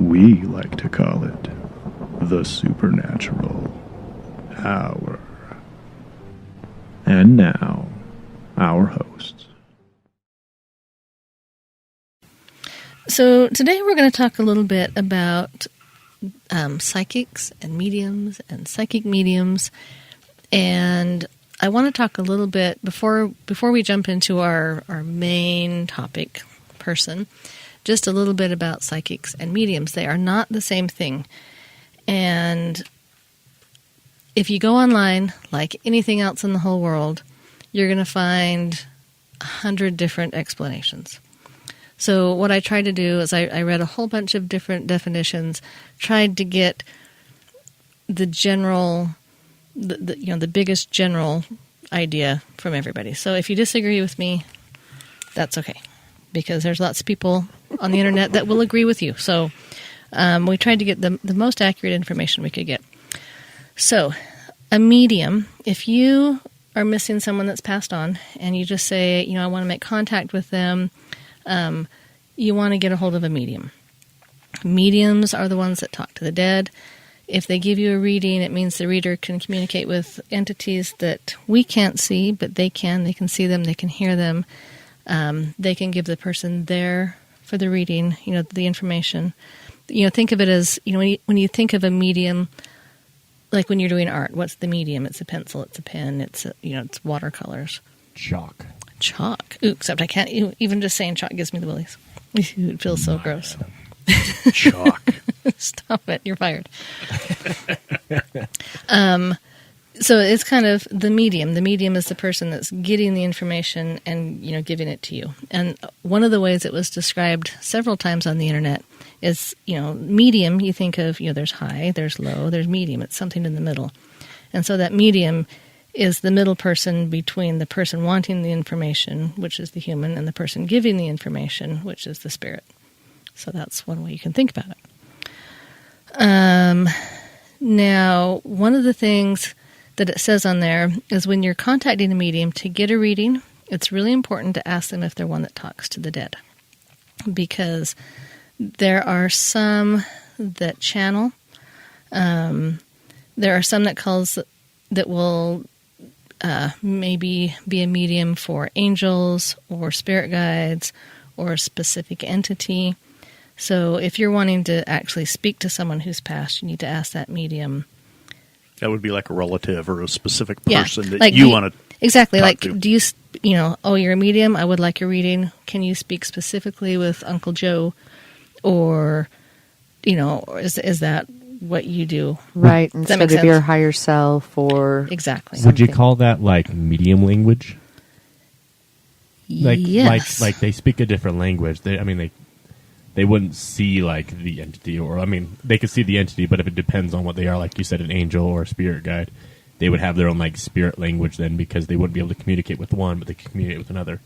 We like to call it the Supernatural Hour. And now, our hosts. So today we're going to talk a little bit about psychics and mediums and psychic mediums. And I want to talk a little bit, before we jump into our main topic person, just a little bit about psychics and mediums. They are not the same thing. And if you go online, like anything else in the whole world, you're going to find 100 different explanations. So what I tried to do is I read a whole bunch of different definitions, tried to get the general, the biggest general idea from everybody. So if you disagree with me, that's okay, because there's lots of people on the internet that will agree with you. So we tried to get the most accurate information we could get. So a medium, if you are missing someone that's passed on and you just say, I want to make contact with them, you want to get a hold of a medium. Mediums are the ones that talk to the dead. If they give you a reading, it means the reader can communicate with entities that we can't see, but they can. They can see them, they can hear them. They can give the person there for the reading, the information. Think of it as, when you think of a medium, like when you're doing art, what's the medium? It's a pencil, it's a pen, it's watercolors. Chalk. Ooh, except I can't, even just saying chalk gives me the willies. It feels so gross. Chalk. Stop it, you're fired. So it's kind of the medium. The medium is the person that's getting the information and, giving it to you. And one of the ways it was described several times on the internet is, medium, you think of, there's high, there's low, there's medium. It's something in the middle. And so that medium is the middle person between the person wanting the information, which is the human, and the person giving the information, which is the spirit. So that's one way you can think about it. Now, one of the things that it says on there is when you're contacting a medium to get a reading, it's really important to ask them if they're one that talks to the dead. Because there are some that channel. There are some that will maybe be a medium for angels or spirit guides or a specific entity. So if you're wanting to actually speak to someone who's passed, you need to ask that medium. That would be like a relative or a specific person that like you want to exactly. talk Like, to. do you, you're a medium, I would like a reading. Can you speak specifically with Uncle Joe? Or, is that what you do? Right, Does that instead make of sense? your higher self or... Exactly. Would you call that like medium language? Yes. Like they speak a different language. They wouldn't see like the entity, or they could see the entity, but if it depends on what they are, like you said, an angel or a spirit guide, they would have their own like spirit language then, because they wouldn't be able to communicate with one, but they could communicate with another.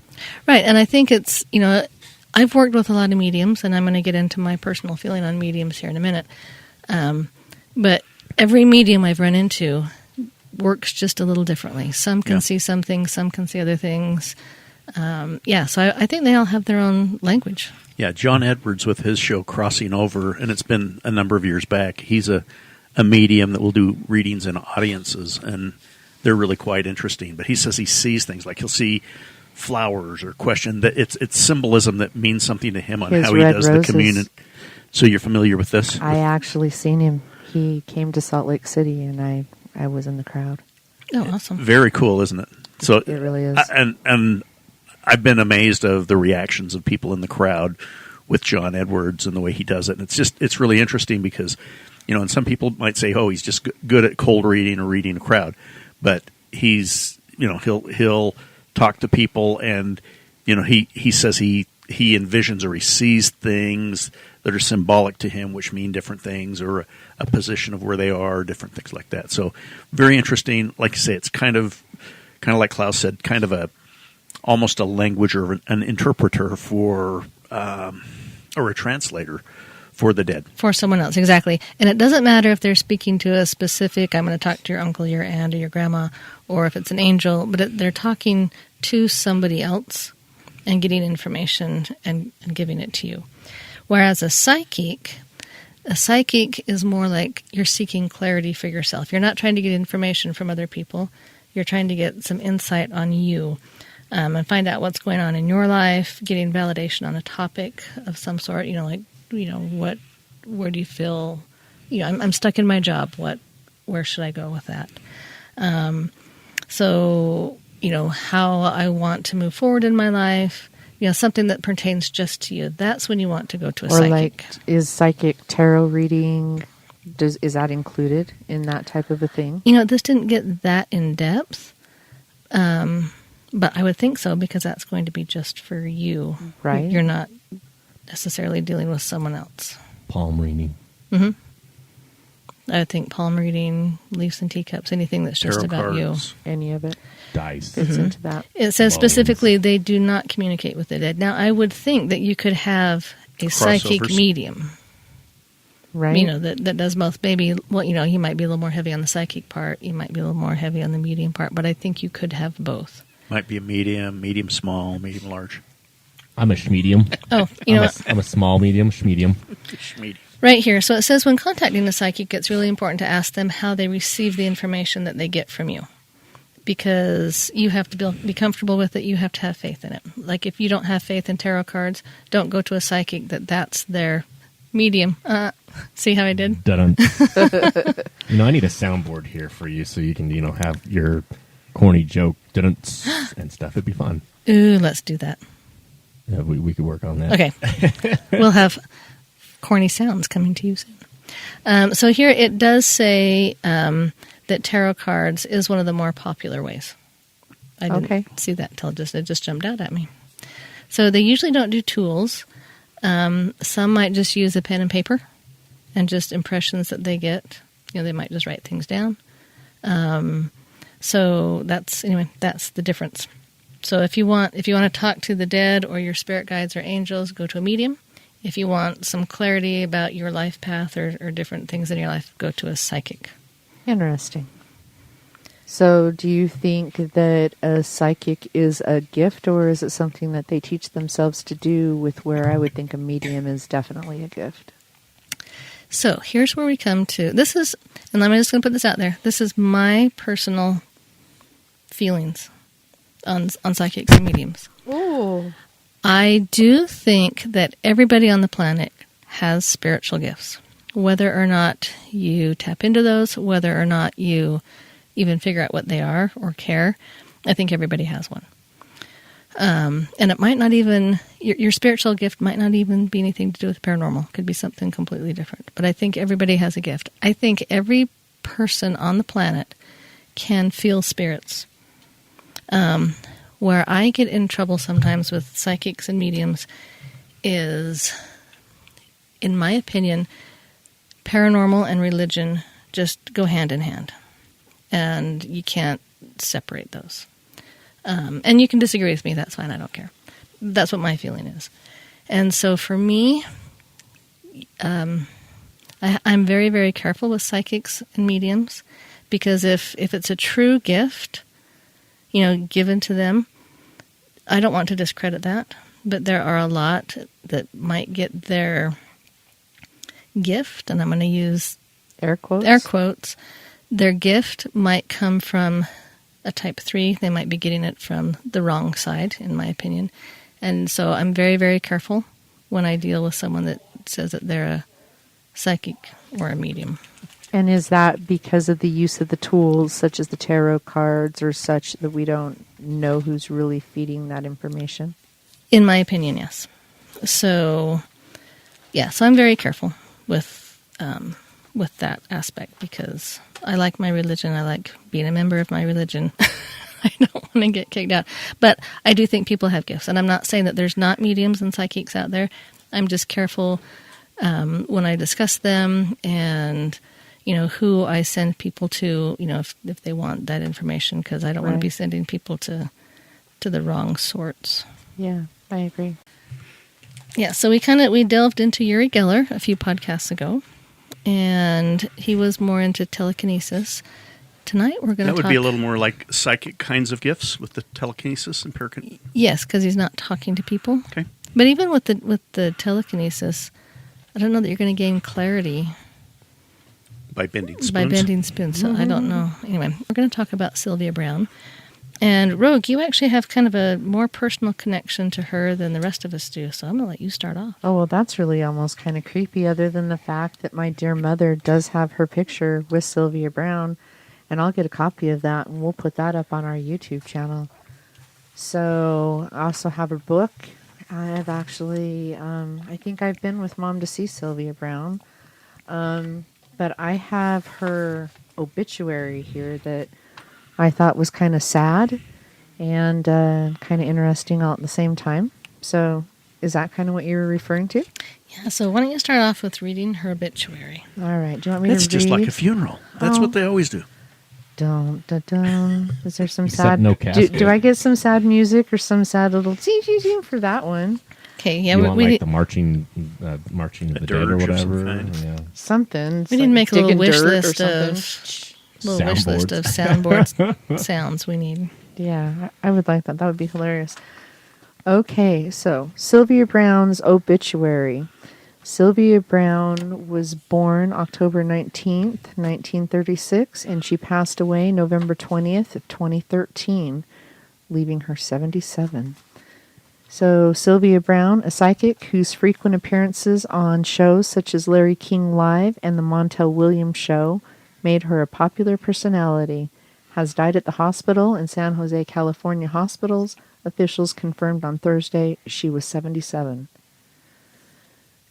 Right, and I think it's, I've worked with a lot of mediums, and I'm going to get into my personal feeling on mediums here in a minute. But every medium I've run into works just a little differently. Some can see some things, some can see other things. So I think they all have their own language. Yeah, John Edwards with his show Crossing Over, and it's been a number of years back. He's a medium that will do readings in audiences, and they're really quite interesting. But he says he sees things, like he'll see flowers or question that it's symbolism that means something to him on His how he red does roses. the communion. So you're familiar with this? I actually seen him. He came to Salt Lake City, and I was in the crowd. Oh, awesome. Very cool, isn't it? So It really is. And I've been amazed of the reactions of people in the crowd with John Edwards and the way he does it. And it's really interesting because, and some people might say, oh, he's just good at cold reading or reading a crowd. But he's, he'll talk to people, and, he says he envisions or he sees things that are symbolic to him, which mean different things, or a position of where they are, different things like that. So very interesting. Like I say, it's kind of like Klaus said, kind of almost a language or an interpreter for, or a translator for the dead. For someone else, exactly. And it doesn't matter if they're speaking to a specific, I'm going to talk to your uncle, your aunt, or your grandma, or if it's an angel, but they're talking to somebody else and getting information and giving it to you. Whereas a psychic, A psychic is more like you're seeking clarity for yourself. You're not trying to get information from other people. You're trying to get some insight on you and find out what's going on in your life, getting validation on a topic of some sort. Where do you feel, I'm stuck in my job. Where should I go with that? How I want to move forward in my life. Something that pertains just to you. That's when you want to go to a psychic. Like, is psychic tarot reading, is that included in that type of a thing? This didn't get that in depth, but I would think so, because that's going to be just for you. Right. You're not necessarily dealing with someone else. Palm reading. Mm-hmm. I would think palm reading, leaves and teacups, anything that's just Tarot about cards. Any of it Dice. fits into that. you. It says Bones. specifically they do not communicate with the dead. Now, I would think that you could have a psychic Crossovers. medium. Right. That does both. Maybe, you might be a little more heavy on the psychic part. You might be a little more heavy on the medium part. But I think you could have both. Might be a medium small, medium large. I'm a schmedium. Oh, I'm a small medium, schmedium. Medium. right here. So it says when contacting a psychic, it's really important to ask them how they receive the information that they get from you. Because you have to be comfortable with it. You have to have faith in it. Like, if you don't have faith in tarot cards, don't go to a psychic that's their medium. See how I did? Dun. I need a soundboard here for you so you can, have your corny joke dun and stuff. It'd be fun. Ooh, let's do that. Yeah, we could work on that. Okay. We'll have corny sounds coming to you soon. So here it does say that tarot cards is one of the more popular ways. I didn't see that until it just jumped out at me. So they usually don't do tools. Some might just use a pen and paper and just impressions that they get. They might just write things down. So that's the difference. So if you want to talk to the dead or your spirit guides or angels, go to a medium. If you want some clarity about your life path or different things in your life, go to a psychic. Interesting. So do you think that a psychic is a gift, or is it something that they teach themselves to do, with where I would think a medium is definitely a gift? So here's where we come to, this is, and I'm just going to put this out there, this is my personal feelings on psychics and mediums. Oh. I do think that everybody on the planet has spiritual gifts. Whether or not you tap into those, whether or not you even figure out what they are or care, I think everybody has one. And it might not even, your spiritual gift might not even be anything to do with paranormal. It could be something completely different. But I think everybody has a gift. I think every person on the planet can feel spirits. Where I get in trouble sometimes with psychics and mediums is, in my opinion, paranormal and religion just go hand in hand. And you can't separate those. And you can disagree with me, that's fine, I don't care. That's what my feeling is. And so for me, I'm very, very careful with psychics and mediums, because if it's a true gift, given to them, I don't want to discredit that, but there are a lot that might get their gift, and I'm going to use air quotes, their gift might come from a type 3. They might be getting it from the wrong side, in my opinion. And so I'm very, very careful when I deal with someone that says that they're a psychic or a medium. And is that because of the use of the tools, such as the tarot cards or such, that we don't know who's really feeding that information? In my opinion, yes. So I'm very careful with that aspect, because I like my religion. I like being a member of my religion. I don't want to get kicked out. But I do think people have gifts. And I'm not saying that there's not mediums and psychics out there. I'm just careful when I discuss them, and who I send people to, if they want that information, because I don't want to be sending people to the wrong sorts. Yeah, I agree. Yeah, so we delved into Uri Geller a few podcasts ago, and he was more into telekinesis. Tonight we're going to talk... That would be a little more like psychic kinds of gifts with the telekinesis and Yes, because he's not talking to people. Okay. But even with the telekinesis, I don't know that you're going to gain clarity By bending spoons. by bending spoons. So I don't know. Anyway, we're going to talk about Sylvia Browne. And Rogue, you actually have kind of a more personal connection to her than the rest of us do. So I'm going to let you start off. Oh, well, that's really almost kind of creepy, other than the fact that my dear mother does have her picture with Sylvia Browne, and I'll get a copy of that, and we'll put that up on our YouTube channel. So I also have her book. I've actually, I think I've been with Mom to see Sylvia Browne, but I have her obituary here that I thought was kind of sad and kind of interesting all at the same time. So is that kind of what you were referring to? Yeah, so why don't you start off with reading her obituary? All right. Do you want me That's to read? just like a funeral. That's Oh. what they always do. Dun, dun, dun. Is there some Except sad? no do casket. I get some sad music or some sad little zing for that one? Okay, yeah, You we, want we, like need, the marching of the dead or dirge of some whatever. kind. Yeah. Something. we need to make a little digging wish dirt or list Soundboards. of soundboard sounds we need. Yeah, I would like that. That would be hilarious. Okay, so Sylvia Browne's obituary. Sylvia Browne was born October 19th, 1936, and she passed away November 20th of 2013, leaving her 77. So Sylvia Browne, a psychic whose frequent appearances on shows such as Larry King Live and the Montel Williams Show made her a popular personality, has died at the hospital in San Jose, California hospitals. Officials confirmed on Thursday she was 77.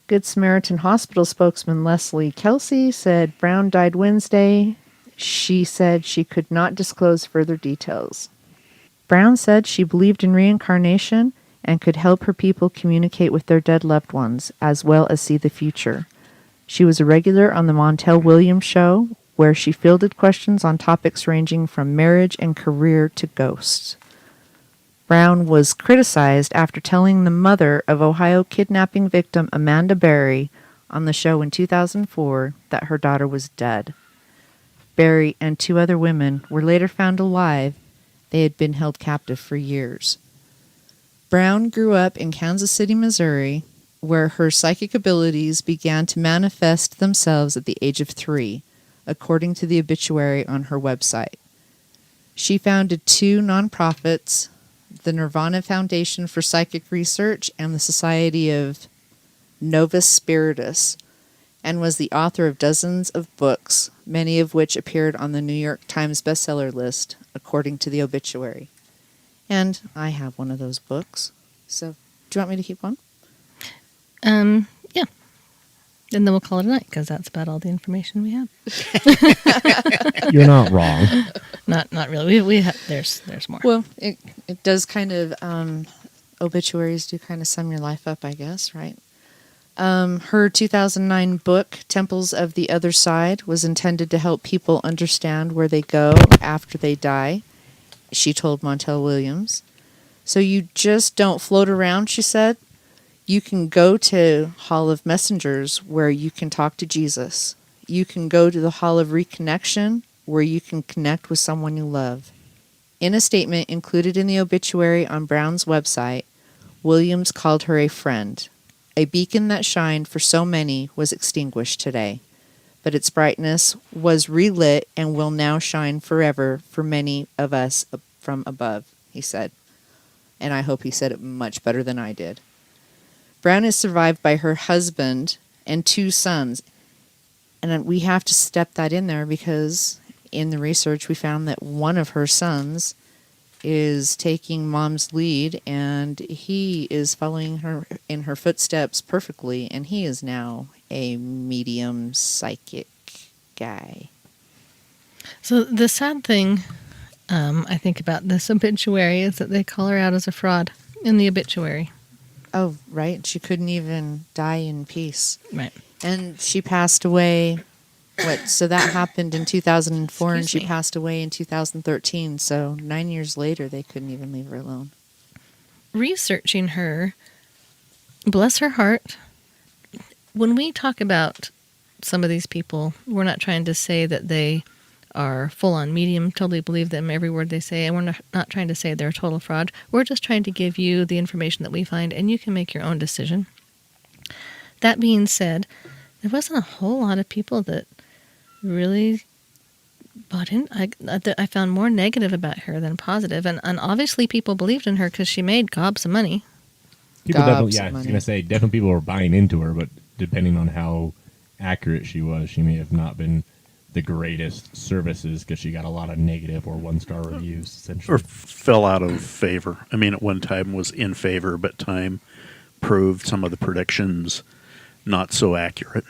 Good Samaritan Hospital spokesman Leslie Kelsey said Browne died Wednesday. She said she could not disclose further details. Browne said she believed in reincarnation and could help her people communicate with their dead loved ones, as well as see the future. She was a regular on the Montel Williams Show, where she fielded questions on topics ranging from marriage and career to ghosts. Browne was criticized after telling the mother of Ohio kidnapping victim Amanda Berry on the show in 2004 that her daughter was dead. Berry and 2 other women were later found alive. They had been held captive for years. Browne grew up in Kansas City, Missouri, where her psychic abilities began to manifest themselves at the age of 3, according to the obituary on her website. She founded 2 nonprofits, the Nirvana Foundation for Psychic Research and the Society of Novus Spiritus, and was the author of dozens of books, many of which appeared on the New York Times bestseller list, according to the obituary. And I have one of those books. So, do you want me to keep one? Yeah. And then we'll call it a night, because that's about all the information we have. You're not wrong. Not really. We have, there's more. Well, it does kind of, obituaries do kind of sum your life up, I guess, right? Her 2009 book, Temples of the Other Side, was intended to help people understand where they go after they die, she told Montel Williams. So you just don't float around, she said. You can go to Hall of Messengers, where you can talk to Jesus. You can go to the Hall of Reconnection, where you can connect with someone you love. In a statement included in the obituary on Browne's website, Williams called her a friend. A beacon that shined for so many was extinguished today, but its brightness was relit and will now shine forever for many of us from above, he said. And I hope he said it much better than I did. Browne is survived by her husband and 2 sons. And we have to step that in there because in the research we found that one of her sons is taking Mom's lead, and he is following her in her footsteps perfectly, and he is now a medium psychic guy. So the sad thing, I think, about this obituary is that they call her out as a fraud in the obituary. Oh, right. She couldn't even die in peace. Right. And she passed away, so that happened in 2004, and Excuse she me. passed away in 2013. So 9 years later, they couldn't even leave her alone. Researching her, bless her heart, when we talk about some of these people, we're not trying to say that they are full-on medium, totally believe them every word they say, and we're not trying to say they're a total fraud. We're just trying to give you the information that we find, and you can make your own decision. That being said, there wasn't a whole lot of people that really bought in. I found more negative about her than positive, and obviously people believed in her because she made gobs of money. People definitely, Gobs yeah, of I was money. gonna say definitely people were buying into her, but depending on how accurate she was, she may have not been the greatest services because she got a lot of negative or 1-star reviews, essentially. Or fell out of favor. I mean, at one time was in favor, but time proved some of the predictions not so accurate.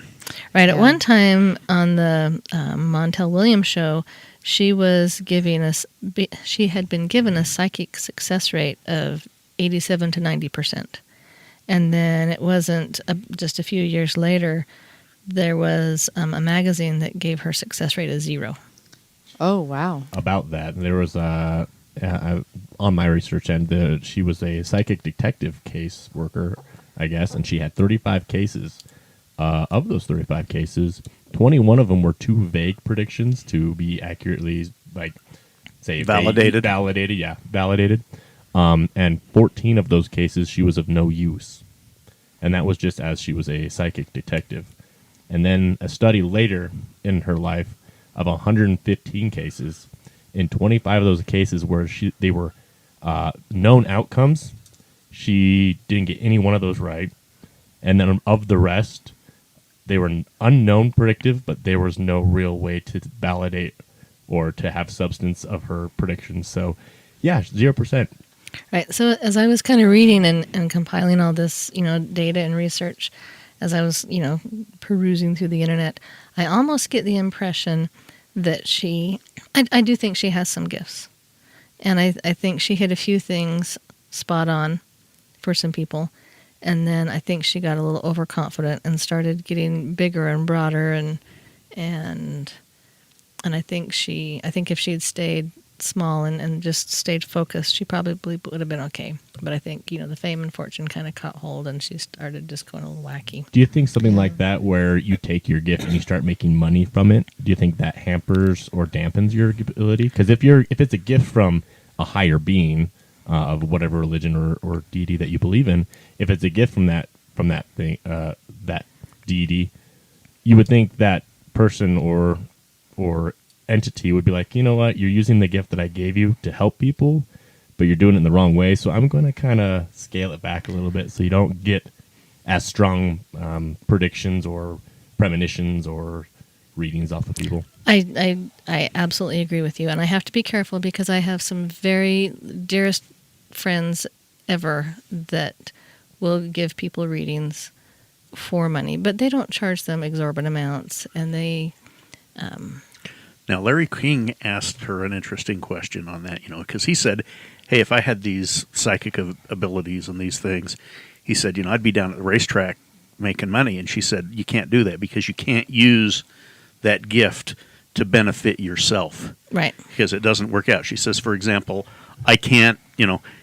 Right. At Yeah. one time on the Montel Williams show, she was giving us. She had been given a psychic success rate of 87 to 90%, and then it wasn't just a few years later. There was a magazine that gave her success rate of 0. Oh, wow. About that, there was on my research end, she was a psychic detective case worker, I guess, and she had 35 cases. Of those 35 cases, 21 of them were too vague predictions to be accurately, like, say, Validated. Validated. And 14 of those cases, she was of no use. And that was just as she was a psychic detective. And then a study later in her life of 115 cases, in 25 of those cases where they were known outcomes, she didn't get any one of those right. And then of the rest, they were unknown predictive, but there was no real way to validate or to have substance of her predictions. So, yeah, 0%. Right. So as I was kind of reading and compiling all this, data and research, as I was, perusing through the internet, I almost get the impression that I do think she has some gifts. And I think she hit a few things spot on for some people. And then I think she got a little overconfident and started getting bigger and broader and I think if she had stayed small and just stayed focused, she probably would have been okay. But I think, the fame and fortune kind of caught hold and she started just going a little wacky. Do you think something like that, where you take your gift and you start making money from it, do you think that hampers or dampens your ability? Because if it's a gift from a higher being of whatever religion or deity that you believe in, if it's a gift from that thing, that deity, you would think that person or entity would be like, you know what, you're using the gift that I gave you to help people, but you're doing it in the wrong way, so I'm going to kind of scale it back a little bit so you don't get as strong predictions or premonitions or readings off of people. I absolutely agree with you, and I have to be careful because I have some very dearest friends ever that will give people readings for money, but they don't charge them exorbitant amounts, and they... Now, Larry King asked her an interesting question on that, because he said, hey, if I had these psychic abilities and these things, he said, I'd be down at the racetrack making money. And she said, you can't do that because you can't use that gift to benefit yourself. Right. Because it doesn't work out. She says, for example, I can't,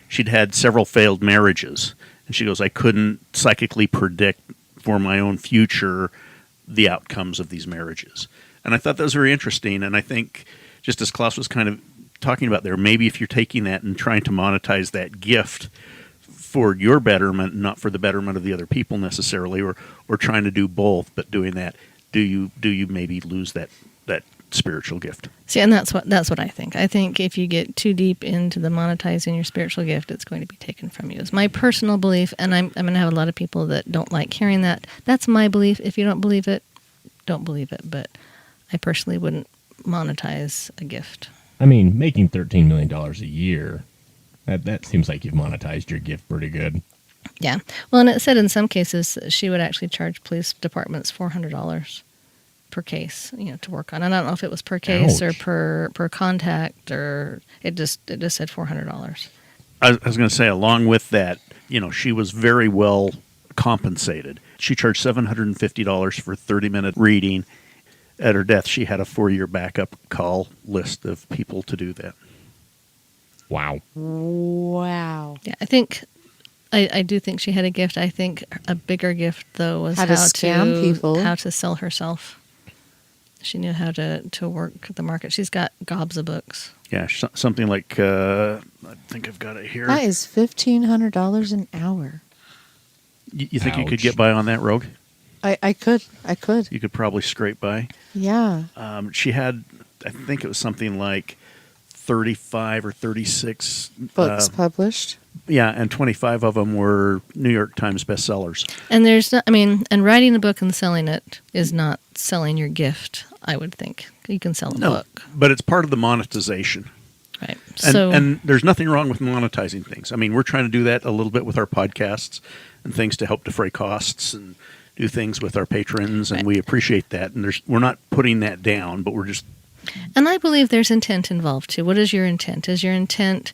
she'd had several failed marriages. And she goes, I couldn't psychically predict for my own future the outcomes of these marriages. And I thought that was very interesting. And I think, just as Klaus was kind of talking about there, maybe if you're taking that and trying to monetize that gift for your betterment, not for the betterment of the other people necessarily, or trying to do both, but doing that, do you maybe lose that spiritual gift? See, and that's what I think. I think if you get too deep into the monetizing your spiritual gift, it's going to be taken from you. It's my personal belief, and I'm going to have a lot of people that don't like hearing that. That's my belief. If you don't believe it, don't believe it. But I personally wouldn't monetize a gift. I mean, making $13 million a year, that seems like you've monetized your gift pretty good. Yeah. Well, and it said in some cases she would actually charge police departments $400 per case, to work on. And I don't know if it was per case Ouch. or per contact, or it just said $400. I was going to say, along with that, she was very well compensated. She charged $750 for a 30-minute reading. At her death, she had a 4-year backup call list of people to do that. Wow. Wow. Yeah, I think I do think she had a gift. I think a bigger gift though was How to scam people. how to sell herself. She knew how to work the market. She's got gobs of books. Yeah, something like, I think I've got it here. That is $1,500 an hour. You think you could Ouch. get by on that, Rogue? I could. You could probably scrape by. Yeah. She had, I think it was something like 35 or 36 Books published. Yeah, and 25 of them were New York Times bestsellers. And there's not, I mean, and writing a book and selling it is not selling your gift, I would think. You can sell a book. But it's part of the monetization. Right. And there's nothing wrong with monetizing things. I mean, we're trying to do that a little bit with our podcasts and things to help defray costs and do things with our patrons, and we appreciate that. And we're not putting that down, but we're just... And I believe there's intent involved, too. What is your intent? Is your intent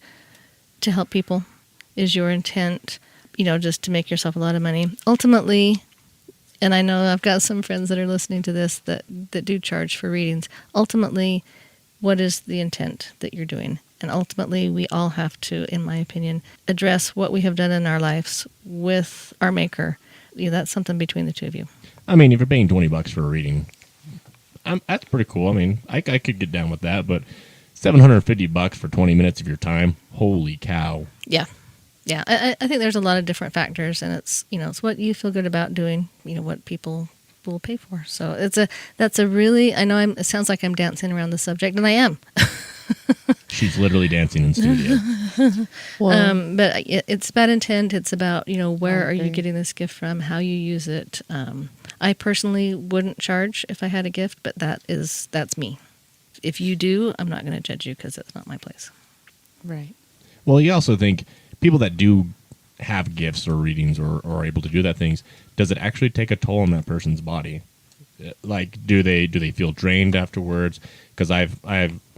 to help people? Is your intent, just to make yourself a lot of money? Ultimately, and I know I've got some friends that are listening to this that do charge for readings. Ultimately, what is the intent that you're doing? And ultimately, we all have to, in my opinion, address what we have done in our lives with our Maker. That's something between the two of you. I mean, if you're paying $20 for a reading, that's pretty cool. I mean, I could get down with that, but $750 for 20 minutes of your time, holy cow. Yeah. Yeah, I think there's a lot of different factors, and it's it's what you feel good about doing, what people will pay for. So that's a really, I know it sounds like I'm dancing around the subject, and I am. She's literally dancing in studio. Well, but it's about intent. It's about where are you getting this gift from, how you use it. I personally wouldn't charge if I had a gift, but that's me. If you do, I'm not going to judge you because it's not my place. Right. Well, you also think people that do have gifts or readings or are able to do that things, does it actually take a toll on that person's body? Like, do they feel drained afterwards? Because I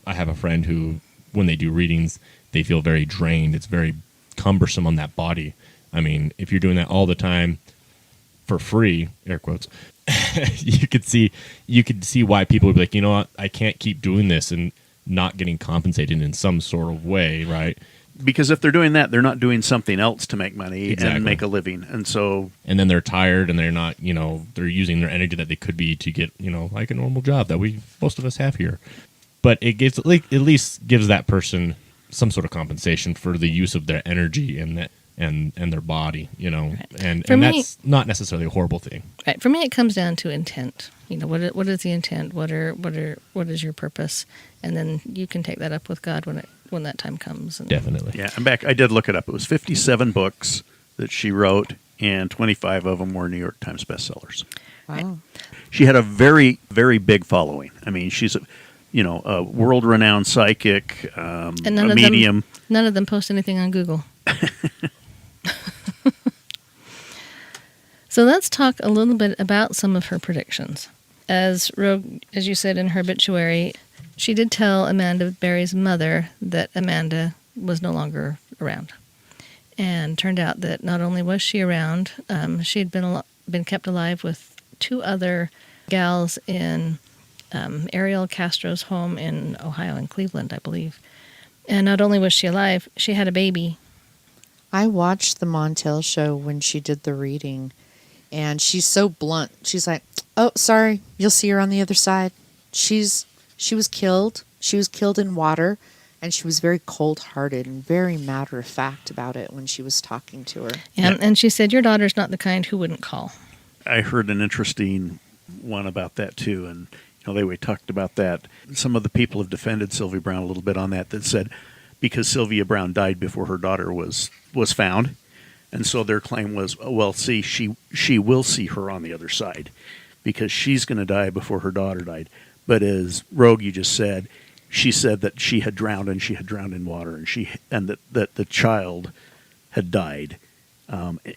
have a friend who, when they do readings, they feel very drained. It's very cumbersome on that body. I mean, if you're doing that all the time for free, air quotes, you could see why people would be like, you know what, I can't keep doing this and not getting compensated in some sort of way, right? Because if they're doing that, they're not doing something else to make money and make a living. And then they're tired and they're not, they're using their energy that they could be to get, like a normal job that most of us have here. But it gives, at least gives that person some sort of compensation for the use of their energy and their body, right. and that's not necessarily a horrible thing. Right. For me, it comes down to intent. What is the intent? What is your purpose? And then you can take that up with God when that time comes. Definitely. Yeah, I did look it up. It was 57 books that she wrote, and 25 of them were New York Times bestsellers. Wow. She had a very, very big following. I mean, she's a world-renowned psychic, and a medium. None of them post anything on Google. So let's talk a little bit about some of her predictions. As Rogue, as you said in her obituary, she did tell Amanda Berry's mother that Amanda was no longer around. And turned out that not only was she around, she had been kept alive with two other gals in Ariel Castro's home in Ohio, in Cleveland, I believe. And not only was she alive, she had a baby. I watched the Montel show when she did the reading, and she's so blunt. She's like, "Oh, sorry, you'll see her on the other side." She was killed. She was killed in water, and she was very cold-hearted and very matter-of-fact about it when she was talking to her. And she said, "Your daughter's not the kind who wouldn't call." I heard an interesting one about that too, and they talked about that. Some of the people have defended Sylvia Browne a little bit on that said because Sylvia Browne died before her daughter was found, and so their claim was, well, see, she will see her on the other side because she's going to die before her daughter died. But as Rogue, you just said, she said that she had drowned and she had drowned in water, and that the child had died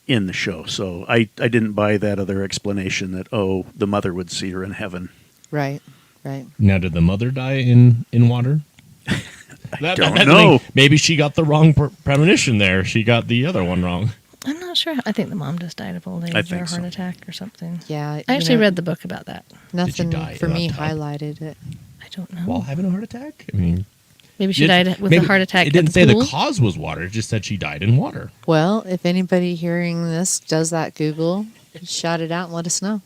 in the show. So I didn't buy that other explanation that, the mother would see her in heaven. Right. Now, did the mother die in water? I don't know. Maybe she got the wrong premonition there. She got the other one wrong. I'm not sure. I think the mom just died of old age or a heart attack or something. Yeah. I actually read the book about that. Nothing for me highlighted it. I don't know. While having a heart attack? I mean, maybe she died with a heart attack. It didn't say the cause was water. It just said she died in water. Well, if anybody hearing this does that Google, shout it out and let us know.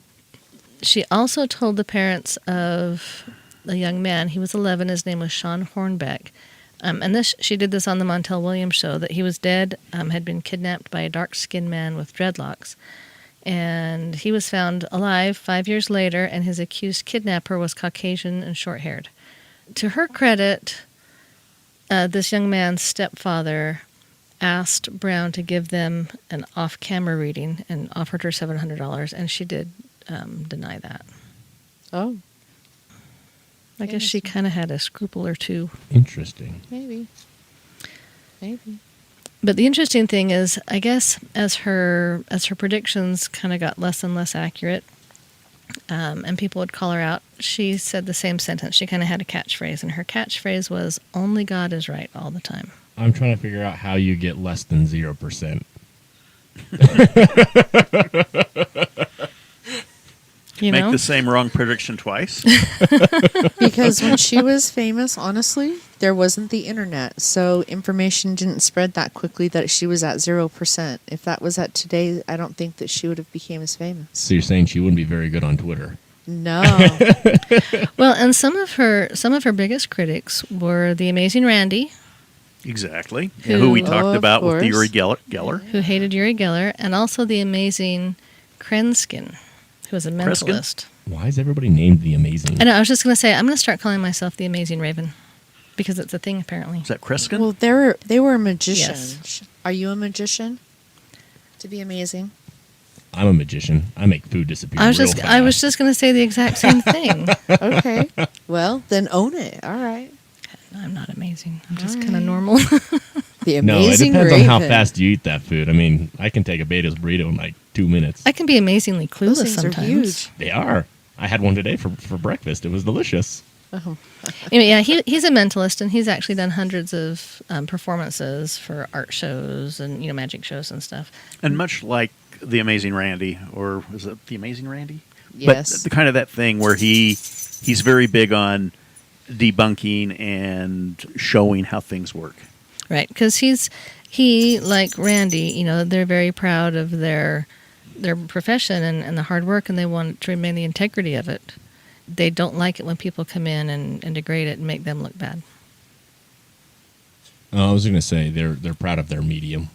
She also told the parents of a young man. He was 11. His name was Sean Hornbeck. And she did this on the Montel Williams show, that he was dead, had been kidnapped by a dark-skinned man with dreadlocks. And he was found alive 5 years later, and his accused kidnapper was Caucasian and short-haired. To her credit, this young man's stepfather asked Brown to give them an off-camera reading and offered her $700, and she did deny that. Oh, I guess she kind of had a scruple or two. Interesting. maybe. But the interesting thing is, I guess as her predictions kind of got less and less accurate, and people would call her out, she said the same sentence. She kind of had a catchphrase, and her catchphrase was, "Only God is right all the time." I'm trying to figure out how you get less than 0%. You Make know? the same wrong prediction twice. Because when she was famous, honestly, there wasn't the internet, so information didn't spread that quickly that she was at 0%. If that was at today, I don't think that she would have became as famous. So you're saying she wouldn't be very good on Twitter? No. Well, and some of her biggest critics were the amazing Randy, Exactly. Who- Who we Oh, talked of about with course. Uri Geller. who hated Uri Geller, and also the amazing Krenskin, who was a Kreskin? mentalist. Why is everybody named the Amazing? I know. I was just going to say, I'm going to start calling myself the Amazing Raven, because it's a thing apparently. Is that Kreskin? Well, they were magicians. Yes. Are you a magician? To be amazing. I'm a magician. I make food disappear. I was real just fast. going to say the exact same thing. Okay. Well, then own it. All right. I'm not amazing. I'm just All kind of right. normal. The No, it amazing depends Raven. on how fast you eat that food. I mean, I can take a Beta's burrito in like 2 minutes. I can be amazingly Those clueless things sometimes. are huge. They are. I had one today for breakfast. It was delicious. Anyway, yeah, he's a mentalist, and he's actually done hundreds of performances for art shows and magic shows and stuff. And much like the Amazing Randy, or was it the Amazing Randy? Yes. But the kind of that thing where he's very big on debunking and showing how things work. Right, because he like Randy, they're very proud of their profession and the hard work, and they want to remain the integrity of it. They don't like it when people come in and degrade it and make them look bad. I was going to say they're proud of their medium.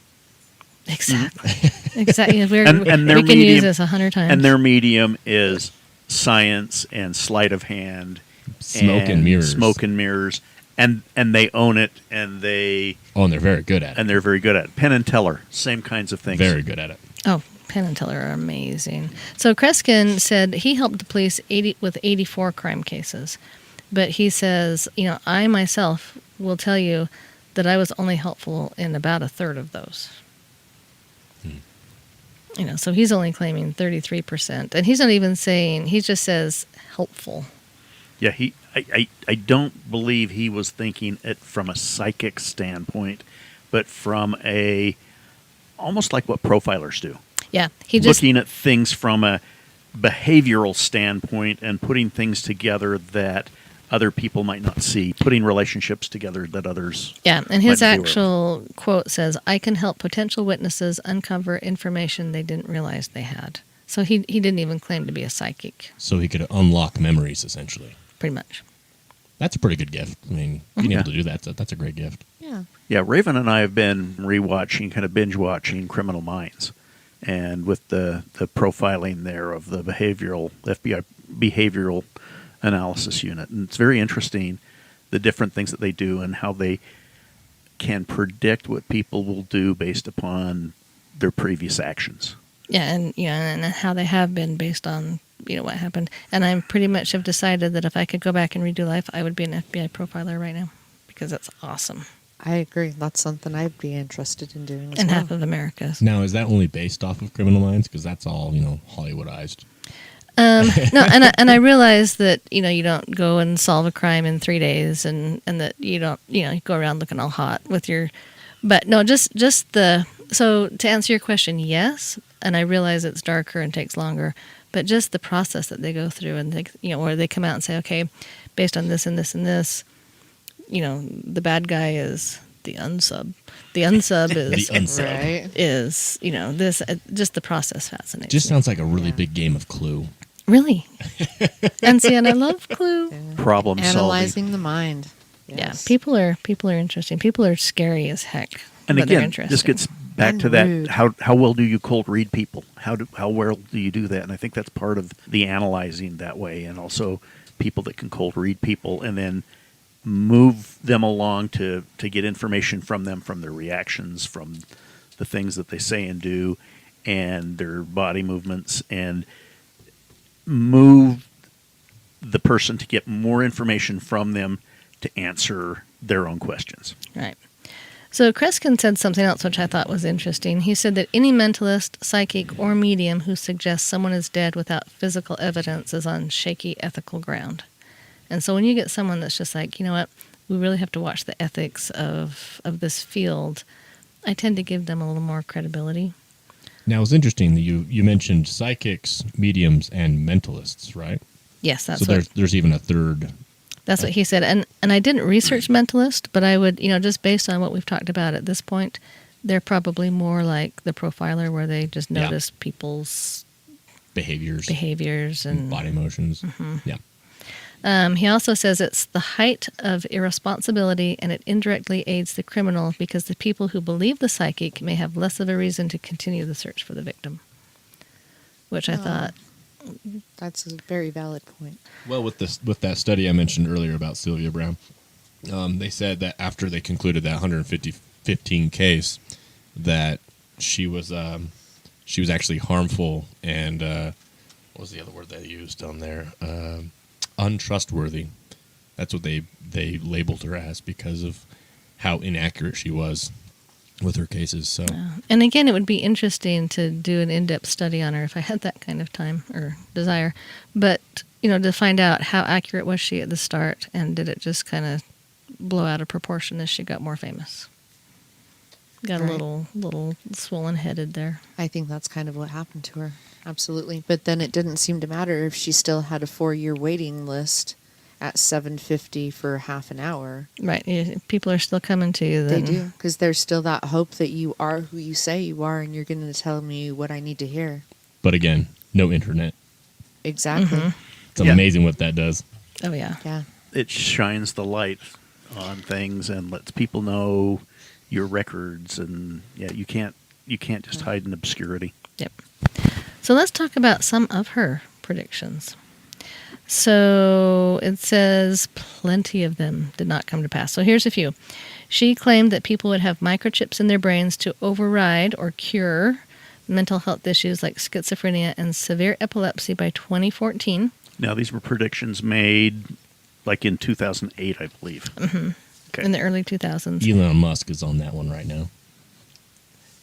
Exactly. Exactly. And We their can use medium- this 100 times. And their medium is science and sleight of hand, Smoke and mirrors. smoke and mirrors, and they own it, and Oh, and they're very good at it. they're very good at it. Penn and Teller, same kinds of things. Very good at it. Oh, Penn and Teller are amazing. So Kreskin said he helped the police with 84 crime cases. But he says, I myself will tell you that I was only helpful in about a third of those. So he's only claiming 33%. And he's not even saying, he just says helpful. Yeah, I don't believe he was thinking it from a psychic standpoint, but from almost like what profilers do. Yeah, he just Looking at things from a behavioral standpoint and putting things together that other people might not see, putting relationships together that others Yeah, and his might be aware of. actual quote says, "I can help potential witnesses uncover information they didn't realize they had." So he didn't even claim to be a psychic, So he could unlock memories, essentially. pretty much. That's a pretty good gift. I mean, being able to do that's a great gift. Yeah. Yeah, Raven and I have been rewatching, kind of binge watching Criminal Minds, and with the profiling there of the FBI behavioral analysis unit, and it's very interesting the different things that they do and how they can predict what people will do based upon their previous actions. Yeah, and how they have been based on what happened. And I pretty much have decided that if I could go back and redo life, I would be an FBI profiler right now, because that's awesome. I agree. That's something I'd be interested in doing as And well. half of America's. Now, is that only based off of Criminal Minds? Because that's all, Hollywoodized. No, and I realize that you don't go and solve a crime in 3 days, and that you don't you go around looking all hot with your, but no, just the. So to answer your question, yes, and I realize it's darker and takes longer, but just the process that they go through, and they where they come out and say, okay, based on this and this and this, the bad guy is the unsub. The unsub is The unsub. Right. is this. Just the process fascinates Just me. sounds like a really Yeah. big game of Clue. Really. And see, and I love Clue. Problem solving. Analyzing the mind. Yeah, Yes. people are interesting. People are scary as heck. And but they're again, interesting. this gets back And to that, rude. how well do you cold read people? How well do you do that? And I think that's part of the analyzing that way, and also people that can cold read people and then move them along to get information from them, from their reactions, from the things that they say and do, and their body movements, and move the person to get more information from them to answer their own questions. Right. So Kreskin said something else which I thought was interesting. He said that any mentalist, psychic, or medium who suggests someone is dead without physical evidence is on shaky ethical ground. And so when you get someone that's just like, you know what, we really have to watch the ethics of this field, I tend to give them a little more credibility. Now, it's interesting that you mentioned psychics, mediums, and mentalists, right? Yes, that's So what there's even a third. that's what he said. And I didn't research mentalist, but I would, just based on what we've talked about at this point, they're probably more like the profiler where they just Yeah. notice people's behaviors and body motions. Yeah. He also says it's the height of irresponsibility and it indirectly aids the criminal because the people who believe the psychic may have less of a reason to continue the search for the victim, which I thought, That's a very valid point. Well, with that study I mentioned earlier about Sylvia Browne, they said that after they concluded that 115 case, that she was actually harmful and what was the other word they used on there? Untrustworthy. That's what they labeled her as because of how inaccurate she was with her cases. So, and again, it would be interesting to do an in-depth study on her if I had that kind of time or desire. But, to find out how accurate was she at the start and did it just kind of blow out of proportion as she got more famous? Got Right. a little swollen-headed there. I think that's kind of what happened to her. Absolutely. But then it didn't seem to matter if she still had a 4-year waiting list at $7.50 for half an hour. Right. People are still coming to you then. They do, because there's still that hope that you are who you say you are and you're going to tell me what I need to hear. but again, no internet. Exactly. Mm-hmm. It's Yeah. amazing what that does. Oh, yeah. Yeah. It shines the light on things and lets people know your records, and you can't just hide in obscurity. Yep. So let's talk about some of her predictions. So it says plenty of them did not come to pass. So here's a few. She claimed that people would have microchips in their brains to override or cure mental health issues like schizophrenia and severe epilepsy by 2014. Now, these were predictions made like in 2008, I believe. Mm-hmm. Okay. In the early 2000s. Elon Musk is on that one right now.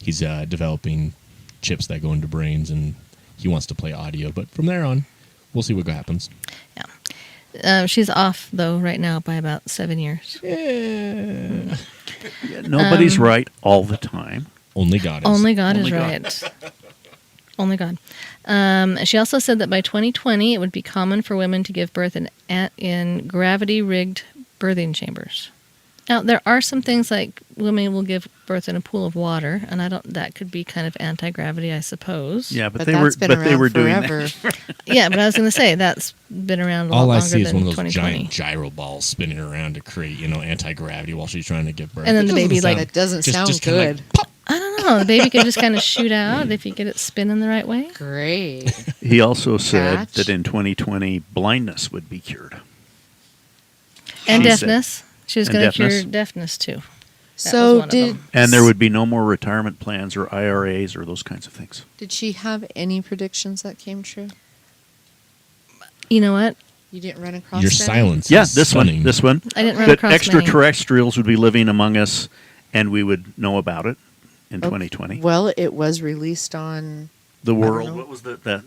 He's developing chips that go into brains, and he wants to play audio. But from there on, we'll see what happens. Yeah. She's off, though, right now by about 7 years. Yeah. Yeah, nobody's right all the time. Only God is. Only God is Only God. right. Only God. She also said that by 2020, it would be common for women to give birth in gravity-rigged birthing chambers. Now, there are some things like women will give birth in a pool of water, and that could be kind of anti-gravity, I suppose. Yeah, but But they that's were been they were around doing forever. that. Yeah, but I was going to say, that's been around a lot All I longer see is than one of those 2020. giant gyro balls spinning around to create, anti-gravity while she's trying to give birth. And then It the baby, doesn't like- sound- That doesn't sound kinda good. like, pop. I don't know. The baby could just kind of shoot out if you get it spinning the right way. Great. He also said Catch. that in 2020, blindness would be cured. And She said- deafness. She was And going to cure deafness. deafness, too. was So one of them. And there would be no more retirement plans or IRAs or those kinds of things. did she have any predictions that came true? You know what? You didn't run across Your any? silence Yeah, is this stunning. one. I didn't run That across many. extraterrestrials would be living among us, and we would know about it in Okay. 2020. Well, it was released on. The I don't World, know. what was that?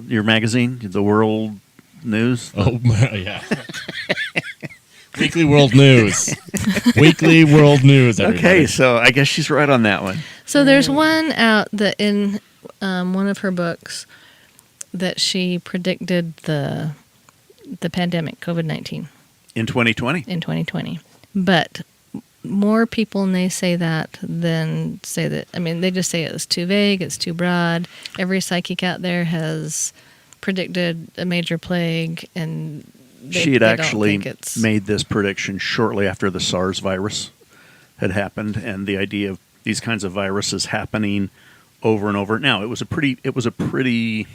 Your magazine, The World News. Oh, yeah. Weekly World News. Weekly World News, everybody. Okay, so I guess she's right on that one. So there's one out that in one of her books that she predicted the pandemic, COVID-19, In 2020. in 2020. But more people naysay that than say that. I mean, they just say it's too vague, it's too broad. Every psychic out there has predicted a major plague, and She had they don't actually think it's made this prediction shortly after the SARS virus had happened, and the idea of these kinds of viruses happening over and over. Now, it was a pretty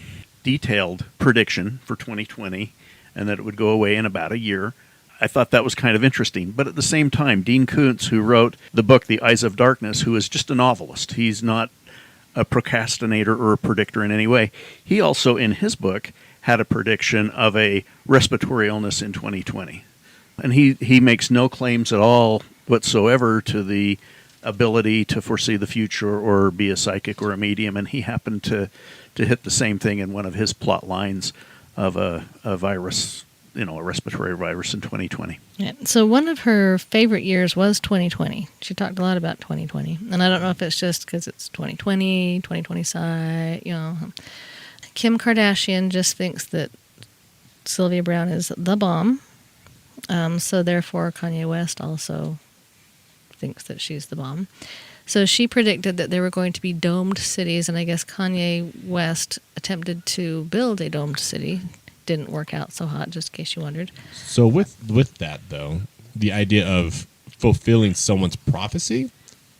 detailed prediction for 2020, and that it would go away in about a year. I thought that was kind of interesting. But at the same time, Dean Koontz, who wrote the book The Eyes of Darkness, who is just a novelist, he's not a procrastinator or a predictor in any way. He also, in his book, had a prediction of a respiratory illness in 2020. And he makes no claims at all whatsoever to the ability to foresee the future or be a psychic or a medium. And he happened to hit the same thing in one of his plot lines of a virus, a respiratory virus in 2020. Yeah. So one of her favorite years was 2020. She talked a lot about 2020. And I don't know if it's just because it's 2020, 2020 sci, Kim Kardashian just thinks that Sylvia Browne is the bomb. So therefore Kanye West also thinks that she's the bomb. So she predicted that there were going to be domed cities, and I guess Kanye West attempted to build a domed city. Didn't work out so hot, just in case you wondered. So with that, though, the idea of fulfilling someone's prophecy,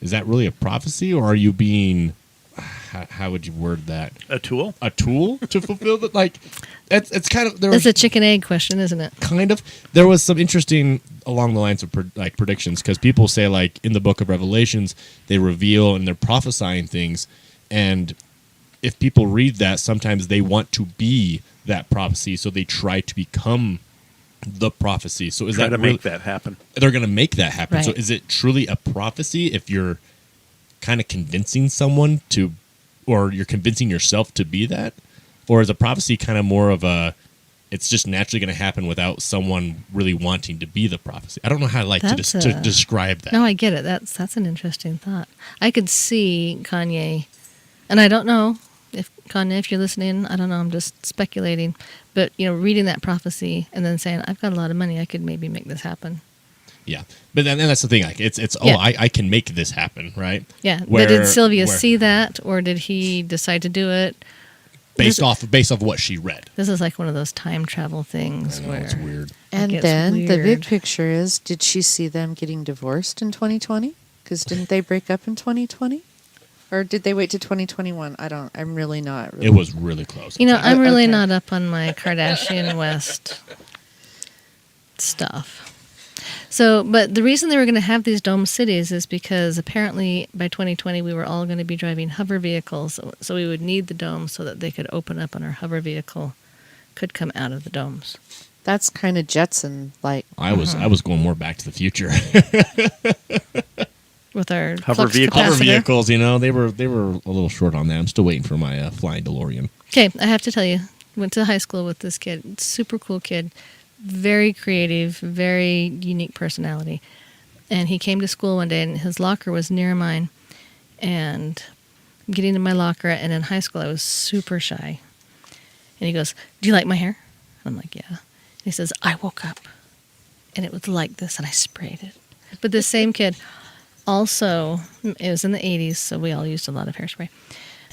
is that really a prophecy, or are you being, how would you word that? A tool? A tool to fulfill that? Like, it's kind of... It's a chicken-egg question, isn't it? Kind of. There was some interesting along the lines of predictions, because people say, like, in the book of Revelations, they reveal and they're prophesying things, and if people read that, sometimes they want to be that prophecy, so they try to become the prophecy. So is try that to make that happen? They're going to make that happen. Right. So is it truly a prophecy if you're kind of convincing someone to, or you're convincing yourself to be that, or is a prophecy kind of more of a, it's just naturally going to happen without someone really wanting to be the prophecy? I don't know how to describe that. No, I get it. That's an interesting thought. I could see Kanye, and I don't know. If Kanye, if you're listening, I don't know, I'm just speculating, but reading that prophecy and then saying, I've got a lot of money, I could maybe make this happen. Yeah, but then that's the thing. Like it's Yeah. I can make this happen, right? Yeah, but did Sylvia see that, or did he decide to do it based off what she read? This is like one of those time travel things I know, where it's weird. And gets then the big weird. picture is, did she see them getting divorced in 2020? Because didn't they break up in 2020? Or did they wait to 2021? I'm really not. It was really close. I'm really Okay. not up on my Kardashian West stuff. So, but the reason they were going to have these dome cities is because apparently by 2020 we were all going to be driving hover vehicles, so we would need the domes so that they could open up and our hover vehicle could come out of the domes. That's kind of Jetson like. I was going more Back to the Future. With our Hover flux vehicle. Hover capacitor. vehicles, they were a little short on that. I'm still waiting for my flying DeLorean. Okay, I have to tell you, went to high school with this kid. Super cool kid. Very creative, very unique personality. And he came to school one day, and his locker was near mine. And I'm getting in my locker, and in high school I was super shy. And he goes, "Do you like my hair?" I'm like, "Yeah." And he says, "I woke up, and it was like this, and I sprayed it." But this same kid also, it was in the 80s, so we all used a lot of hairspray.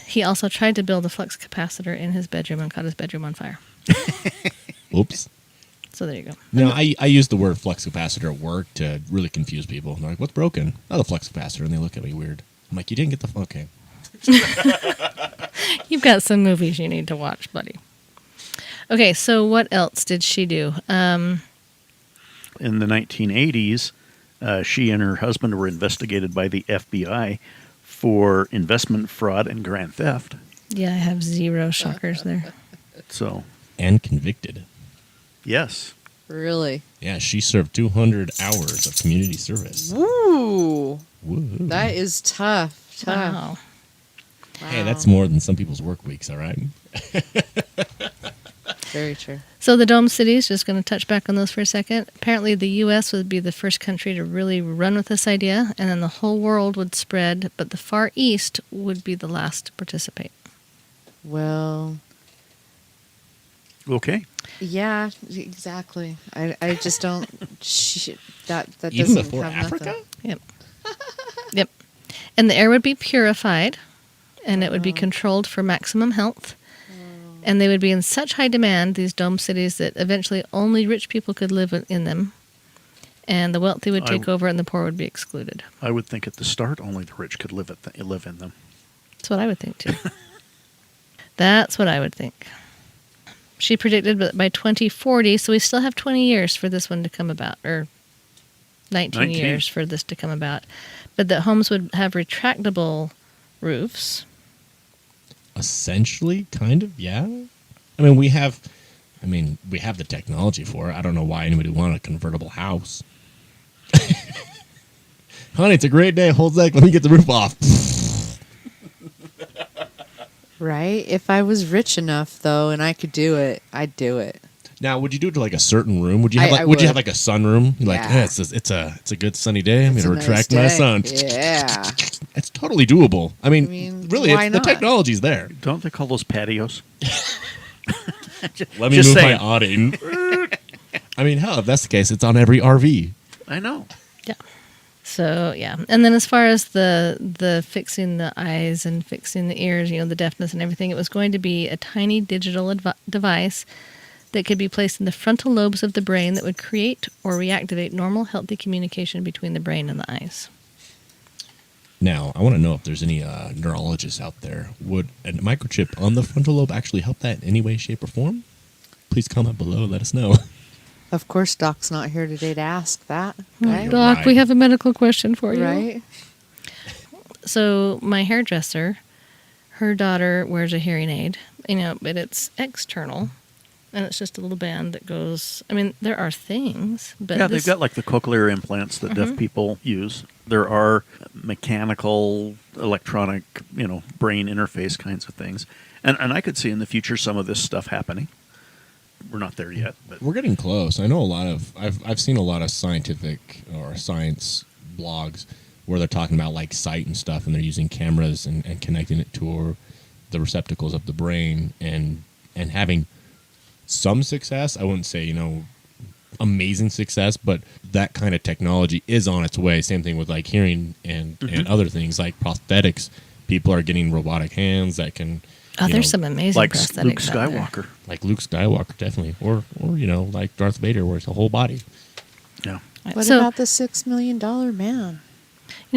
He also tried to build a flux capacitor in his bedroom and caught his bedroom on fire. Oops. So there you go. No, I use the word flux capacitor at work to really confuse people. They're like, "What's broken?" "Oh, the flux capacitor," and they look at me weird. I'm like, "You didn't get the okay." You've got some movies you need to watch, buddy. Okay, so what else did she do? In the 1980s, she and her husband were investigated by the FBI for investment fraud and grand theft. Yeah, I have zero shockers there. So, And convicted. yes. Really? Yeah, she served 200 hours of community service. Ooh, Woo-hoo. that is tough. Wow. Hey, that's more than some people's work weeks, all right? Very true. So the dome cities, just going to touch back on those for a second. Apparently the U.S. would be the first country to really run with this idea, and then the whole world would spread, but the Far East would be the last to participate. Well, Okay. yeah, exactly. I just don't. That Even doesn't before have Africa? nothing. Yep. Yep. And the air would be purified, and it would be controlled for maximum health. And they would be in such high demand, these dome cities, that eventually only rich people could live in them. and the wealthy would take over and the poor would be excluded. I would think at the start only the rich could live in them. That's what I would think, too. That's what I would think. She predicted that by 2040, so we still have 20 years for this one to come about, or 19 years for this to come about, but that homes would have retractable roofs. Essentially, kind of, yeah. I mean, we have the technology for it. I don't know why anybody would want a convertible house. Honey, it's a great day. Hold sec. Let me get the roof off. Right? If I was rich enough, though, and I could do it, I'd do it. Now, would you do it to like a certain room? Would you have would. you have like a sunroom? You're like, Yeah. it's a good sunny day. I'm It's going to a nice retract my day. sun. Yeah. It's totally doable. I mean really, why the not? technology's there. Don't they call those patios? Let me Just move saying. my awning. I mean, hell, if that's the case, it's on every RV. I know. Yeah. So, yeah. And then as far as the fixing the eyes and fixing the ears, the deafness and everything, it was going to be a tiny digital device that could be placed in the frontal lobes of the brain that would create or reactivate normal, healthy communication between the brain and the eyes. Now, I want to know if there's any neurologists out there. Would a microchip on the frontal lobe actually help that in any way, shape, or form? Please comment below. Let us know. Of course, Doc's not here today to ask that, right? Doc, right. we have a medical question for you. Right? So my hairdresser, her daughter wears a hearing aid, but it's external, and it's just a little band that goes. I mean, there are things, but Yeah, they've got like the cochlear implants that deaf people use. There are mechanical, electronic, brain interface kinds of things. And I could see in the future some of this stuff happening. We're not there yet, but We're getting close. I know I've seen a lot of scientific or science blogs where they're talking about like sight and stuff, and they're using cameras and connecting it to the receptacles of the brain and having some success. I wouldn't say, amazing success, but that kind of technology is on its way. Same thing with like hearing and other things like prosthetics. People are getting robotic hands that can. Oh, there's some amazing like prosthetics Luke out there. Skywalker. Like Luke Skywalker, definitely. Or like Darth Vader, where it's a whole body. Yeah. What So, about the $6 million man?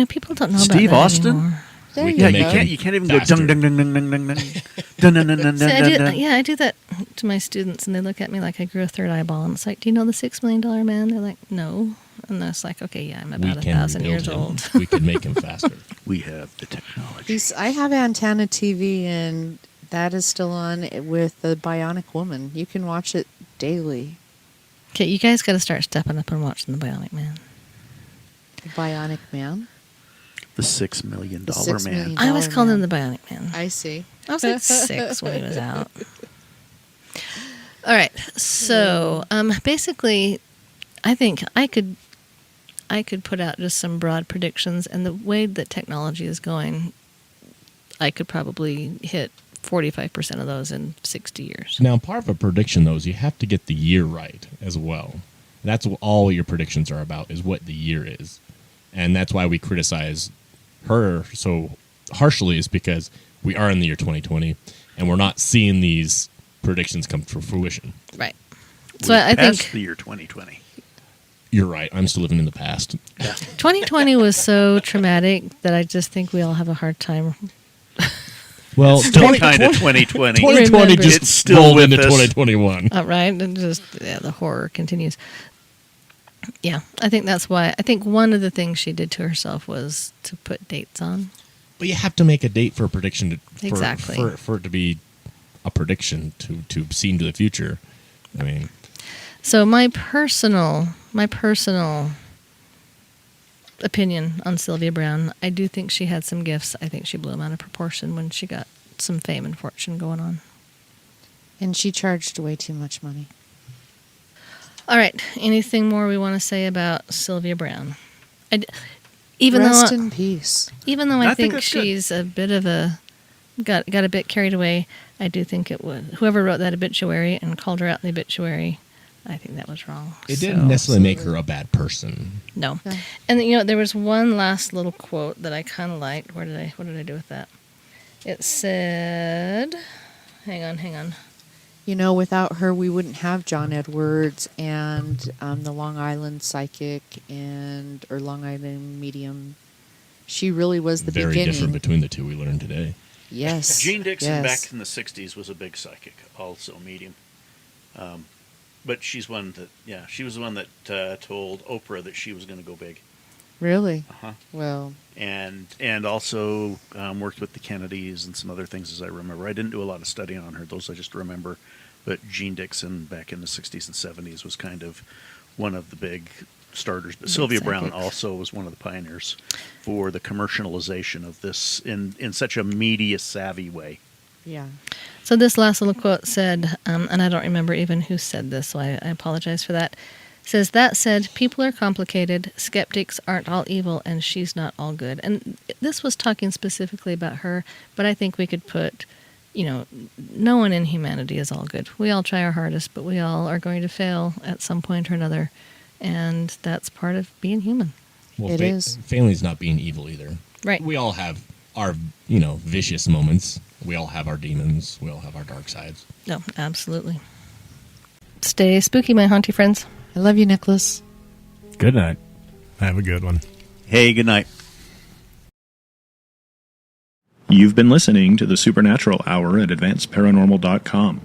people don't know Steve about that Austin? anymore. There We you can go. make him You can't even faster. go dung dung dung dung dung dung dung dung dung dung See, dung. I do that to my students, and they look at me like I grew a third eyeball, and it's like, do you know the $6 million man? They're like, no. And it's like, okay, yeah, I'm We about can 1,000 build years him. old. We can make him faster. We have the technology. I have Antenna TV, and that is still on with the Bionic Woman. You can watch it daily. Okay, you guys got to start stepping up and watching The Bionic Man. The Bionic Man. The $6 million The $6 man. million I always called man. him The Bionic Man. I see. I was like 6 when he was out. All right, so basically, I think I could put out just some broad predictions, and the way that technology is going, I could probably hit 45% of those in 60 years. Now, part of a prediction, though, is you have to get the year right as well. That's what all your predictions are about, is what the year is. And that's why we criticize her so harshly, is because we are in the year 2020, and we're not seeing these predictions come to fruition. Right. So We've I passed think the year 2020. You're right. I'm still living in the past. 2020 was so traumatic that I just think we all have a hard time. Well, Still kind of 2020. 2020 Remember. just It's still rolled with into us. 2021. Right? And just, the horror continues. Yeah, I think that's why. I think one of the things she did to herself was to put dates on. But you have to make a date for a prediction Exactly. for it to be a prediction to see into the future. I mean, So my personal opinion on Sylvia Browne, I do think she had some gifts. I think she blew them out of proportion when she got some fame and fortune going on. And she charged way too much money. All right, anything more we want to say about Sylvia Browne? Even Rest though in peace. Even though I I think think that's good. she's a bit of a got a bit carried away, I do think it was whoever wrote that obituary and called her out in the obituary. I think that was wrong. it didn't necessarily make her a bad person. No. Yeah. And there was one last little quote that I kind of liked. What did I do with that? It said, hang on. You know, without her, we wouldn't have John Edwards and the Long Island psychic or Long Island medium. She really was the Very beginning. different between the two we learned today. Yes. Jean Dixon yes. back in the 60s was a big psychic, also medium. But she's one that, she was the one that told Oprah that she was going to go big. Really? Uh-huh. Well. And also worked with the Kennedys and some other things, as I remember. I didn't do a lot of studying on her; those I just remember. But Jean Dixon back in the 60s and 70s was kind of one of the big starters. But Sylvia Browne also was one of the pioneers for the commercialization of this in such a media savvy way. Yeah. So this last little quote said, and I don't remember even who said this, so I apologize for that. Says, that said, people are complicated, skeptics aren't all evil, and she's not all good. And this was talking specifically about her, but I think we could put, no one in humanity is all good. We all try our hardest, but we all are going to fail at some point or another, and that's part of being human. Well, It is. Family's not being evil either. Right. We all have our, vicious moments. We all have our demons. We all have our dark sides. No, absolutely. Stay spooky, my haunty friends. I love you, Nicholas. Good night. Have a good one. Hey, good night. You've been listening to the Supernatural Hour at AdvancedParanormal.com.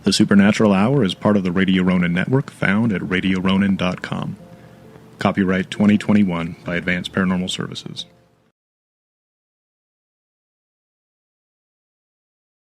The Supernatural Hour is part of the Radio Ronin network found at RadioRonin.com. Copyright 2021 by Advanced Paranormal Services.